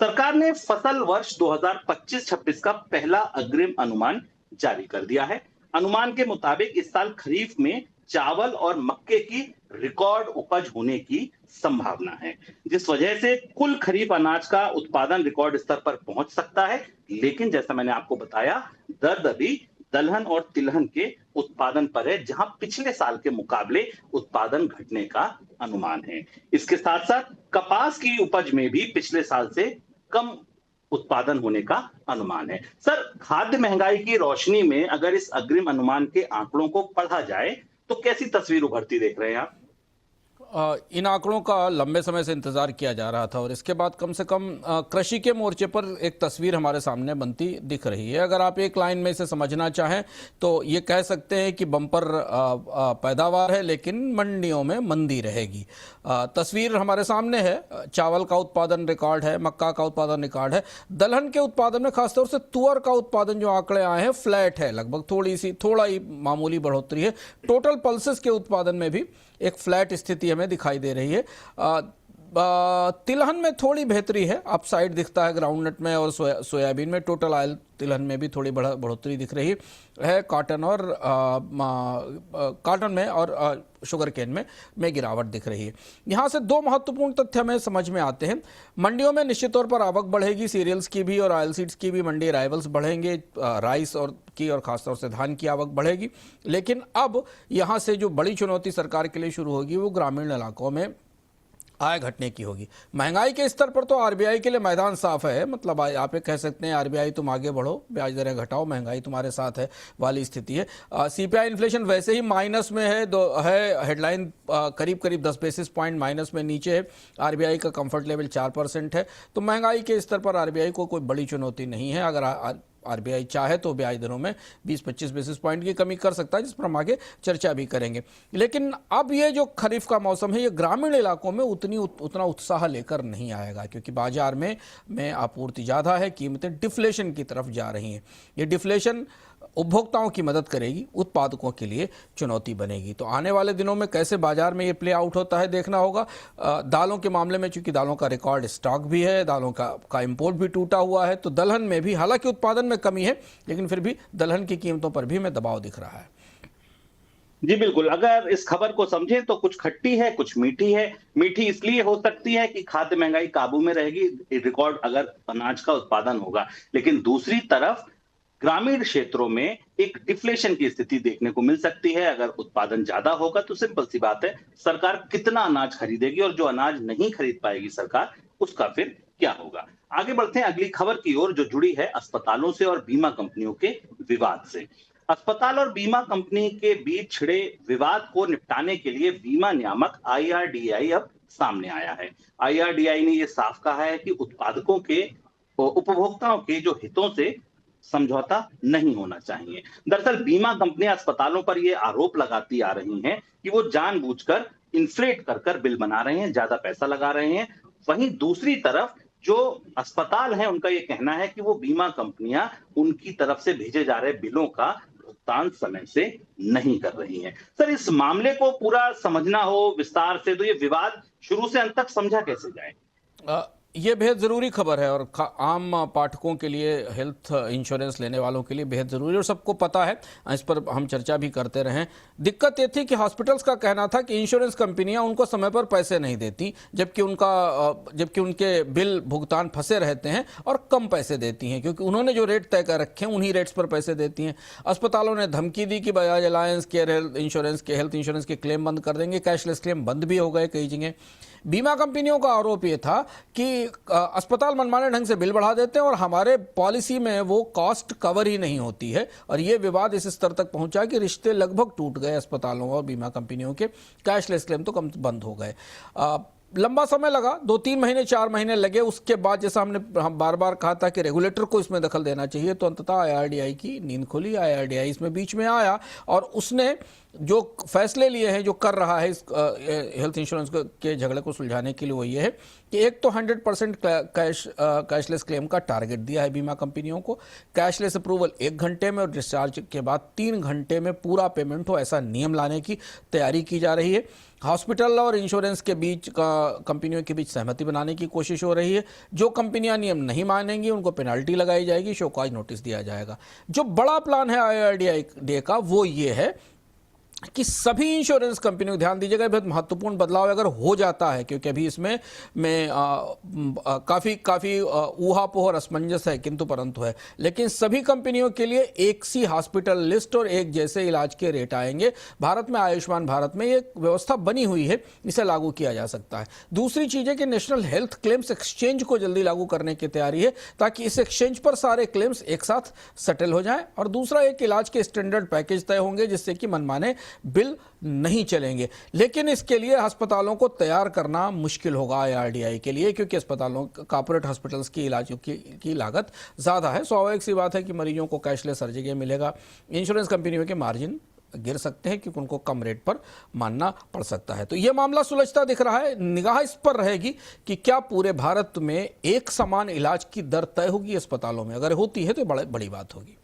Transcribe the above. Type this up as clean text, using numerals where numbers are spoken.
सरकार ने फसल वर्ष 2025-26 का पहला अग्रिम अनुमान जारी कर दिया है। अनुमान के मुताबिक इस साल खरीफ में चावल और मक्के की रिकॉर्ड उपज होने की संभावना है, जिस वजह से कुल खरीफ अनाज का उत्पादन रिकॉर्ड स्तर पर पहुंच सकता है। लेकिन जैसा मैंने आपको बताया, दर्द अभी दलहन और तिलहन के उत्पादन पर है, जहां पिछले साल के मुकाबले उत्पादन घटने का अनुमान है। इसके साथ साथ कपास की उपज में भी पिछले साल से कम उत्पादन होने का अनुमान है। सर, खाद्य महंगाई की रोशनी में अगर इस अग्रिम अनुमान के आंकड़ों को पढ़ा जाए तो कैसी तस्वीर उभरती देख रहे हैं आप? इन आंकड़ों का लंबे समय से इंतजार किया जा रहा था और इसके बाद कम से कम कृषि के मोर्चे पर एक तस्वीर हमारे सामने बनती दिख रही है। अगर आप एक लाइन में इसे समझना चाहें तो ये कह सकते हैं कि बम्पर पैदावार है लेकिन मंडियों में मंदी रहेगी। तस्वीर हमारे सामने है। चावल का उत्पादन रिकॉर्ड है, मक्का का उत्पादन रिकॉर्ड है, दलहन के उत्पादन में खासतौर से तुअर का उत्पादन जो आंकड़े आए हैं फ्लैट है, लगभग थोड़ा ही मामूली बढ़ोतरी है। टोटल पल्सेस के उत्पादन में भी एक फ्लैट स्थिति हमें दिखाई दे रही है। तिलहन में थोड़ी बेहतरी है, अपसाइड दिखता है ग्राउंडनट में और सोयाबीन में। टोटल ऑयल तिलहन में भी थोड़ी बढ़ोतरी दिख रही है। कॉटन में और शुगर केन में गिरावट दिख रही है। यहाँ से दो महत्वपूर्ण तथ्य हमें समझ में आते हैं। मंडियों में निश्चित तौर पर आवक बढ़ेगी, सीरियल्स की भी और ऑयल सीड्स की भी मंडी अराइवल्स बढ़ेंगे, राइस और खासतौर से धान की आवक बढ़ेगी। लेकिन अब यहाँ से जो बड़ी चुनौती सरकार के लिए शुरू होगी वो ग्रामीण इलाकों में आय घटने की होगी। महंगाई के स्तर पर तो आरबीआई के लिए मैदान साफ है, मतलब आप ये कह सकते हैं आरबीआई तुम आगे बढ़ो, ब्याज दरें घटाओ, महंगाई तुम्हारे साथ है वाली स्थिति है। सीपीआई इन्फ्लेशन वैसे ही माइनस में है हेडलाइन करीब 10 बेसिस पॉइंट माइनस में नीचे है। आरबीआई का कंफर्ट लेवल 4% है। तो महंगाई के स्तर पर आरबीआई को कोई बड़ी चुनौती नहीं है। अगर आरबीआई चाहे तो ब्याज दरों में 20-25 बेसिस पॉइंट की कमी कर सकता है, जिस पर हम आगे चर्चा भी करेंगे। लेकिन अब ये जो खरीफ का मौसम है ये ग्रामीण इलाकों में उतना उत्साह लेकर नहीं आएगा, क्योंकि बाजार में आपूर्ति ज़्यादा है, कीमतें डिफ्लेशन की तरफ जा रही हैं। ये डिफ्लेशन उपभोक्ताओं की मदद करेगी, उत्पादकों के लिए चुनौती बनेगी। तो आने वाले दिनों में कैसे बाजार में ये प्ले आउट होता है देखना होगा। दालों के मामले में चूंकि दालों का रिकॉर्ड स्टॉक भी है, दालों का इंपोर्ट भी टूटा हुआ है, तो दलहन में भी हालांकि उत्पादन में कमी है लेकिन फिर भी दलहन की कीमतों पर भी हमें दबाव दिख रहा है। जी बिल्कुल, अगर इस खबर को समझें तो कुछ खट्टी है, कुछ मीठी है। मीठी इसलिए हो सकती है कि खाद्य महंगाई काबू में रहेगी, रिकॉर्ड अगर अनाज का उत्पादन होगा। लेकिन दूसरी तरफ ग्रामीण क्षेत्रों में एक डिफ्लेशन की स्थिति देखने को मिल सकती है। अगर उत्पादन ज्यादा होगा तो सिंपल सी बात है, सरकार कितना अनाज खरीदेगी, और जो अनाज नहीं खरीद पाएगी सरकार, उसका फिर क्या होगा। आगे बढ़ते हैं अगली खबर की ओर, जो जुड़ी है अस्पतालों से और बीमा कंपनियों के विवाद से। अस्पताल और बीमा कंपनी के बीच छिड़े विवाद को निपटाने के लिए बीमा नियामक आईआरडीआई अब सामने आया है। आईआरडीआई ने यह साफ कहा है कि उत्पादकों के उपभोक्ताओं के जो हितों से समझौता नहीं होना चाहिए। दरअसल बीमा कंपनियां अस्पतालों पर यह आरोप लगाती आ रही हैं कि वो जानबूझकर इन्फ्लेट कर बिल बना रहे हैं, ज्यादा पैसा लगा रहे हैं। वहीं दूसरी तरफ जो अस्पताल हैं उनका यह कहना है कि वो बीमा कंपनियां उनकी तरफ से भेजे जा रहे बिलों का भुगतान समय से नहीं कर रही हैं। सर, इस मामले को पूरा समझना हो विस्तार से तो ये विवाद शुरू से अंत तक समझा कैसे जाए? ये बेहद ज़रूरी खबर है और आम पाठकों के लिए, हेल्थ इंश्योरेंस लेने वालों के लिए बेहद ज़रूरी, और सबको पता है, इस पर हम चर्चा भी करते रहें। दिक्कत ये थी कि हॉस्पिटल्स का कहना था कि इंश्योरेंस कंपनियां उनको समय पर पैसे नहीं देती, जबकि उनके बिल भुगतान फंसे रहते हैं और कम पैसे देती हैं, क्योंकि उन्होंने जो रेट तय कर रखे हैं उन्हीं रेट्स पर पैसे देती हैं। अस्पतालों ने धमकी दी कि बजाज अलायंस के हेल्थ इंश्योरेंस के क्लेम बंद कर देंगे। कैशलेस क्लेम बंद भी हो गए कई जगह। बीमा कंपनियों का आरोप ये था कि अस्पताल मनमाने ढंग से बिल बढ़ा देते हैं और हमारे पॉलिसी में वो कॉस्ट कवर ही नहीं होती है, और ये विवाद इस स्तर तक पहुंचा कि रिश्ते लगभग टूट गए अस्पतालों और बीमा कंपनियों के। कैशलेस क्लेम तो कम बंद हो गए। लंबा समय लगा, 2-3 महीने 4 महीने लगे। उसके बाद जैसा हम बार बार कहा था कि रेगुलेटर को इसमें दखल देना चाहिए, तो अंततः आईआरडीआई की नींद खुली। आईआरडीआई इसमें बीच में आया और उसने जो फैसले लिए हैं, जो कर रहा है इस हेल्थ इंश्योरेंस के झगड़े को सुलझाने के लिए, वो ये है कि एक तो 100% कैशलेस क्लेम का टारगेट दिया है बीमा कंपनियों को। कैशलेस अप्रूवल 1 घंटे में और डिस्चार्ज के बाद 3 घंटे में पूरा पेमेंट हो, ऐसा नियम लाने की तैयारी की जा रही है। हॉस्पिटल और इंश्योरेंस के बीच कंपनियों के बीच सहमति बनाने की कोशिश हो रही है। जो कंपनियां नियम नहीं मानेंगी उनको पेनल्टी लगाई जाएगी, शो कॉज नोटिस दिया जाएगा। जो बड़ा प्लान है IRDAI का वो ये है कि सभी इंश्योरेंस कंपनियों, ध्यान दीजिएगा, बहुत महत्वपूर्ण बदलाव अगर हो जाता है, क्योंकि अभी इसमें काफ़ी ऊहापोह और असमंजस है, किंतु परंतु है, लेकिन सभी कंपनियों के लिए एक सी हॉस्पिटल लिस्ट और एक जैसे इलाज के रेट आएंगे। भारत में आयुष्मान भारत में ये व्यवस्था बनी हुई है, इसे लागू किया जा सकता है। दूसरी चीज़ है कि नेशनल हेल्थ क्लेम्स एक्सचेंज को जल्दी लागू करने की तैयारी है, ताकि इस एक्सचेंज पर सारे क्लेम्स एक साथ सेटल हो जाएं। और दूसरा, एक इलाज के स्टैंडर्ड पैकेज तय होंगे जिससे कि मनमाने बिल नहीं चलेंगे। लेकिन इसके लिए अस्पतालों को तैयार करना मुश्किल होगा IRDAI के लिए, क्योंकि अस्पतालों, कॉर्पोरेट हॉस्पिटल्स की इलाजों की लागत ज़्यादा है। स्वाभाविक सी बात है कि मरीजों को कैशलेस हर जगह मिलेगा। इंश्योरेंस कंपनियों के मार्जिन गिर सकते हैं क्योंकि उनको कम रेट पर मानना पड़ सकता है। तो यह मामला सुलझता दिख रहा है। निगाह इस पर रहेगी कि क्या पूरे भारत में एक समान इलाज की दर तय होगी अस्पतालों में। अगर होती है तो बड़ी बात होगी।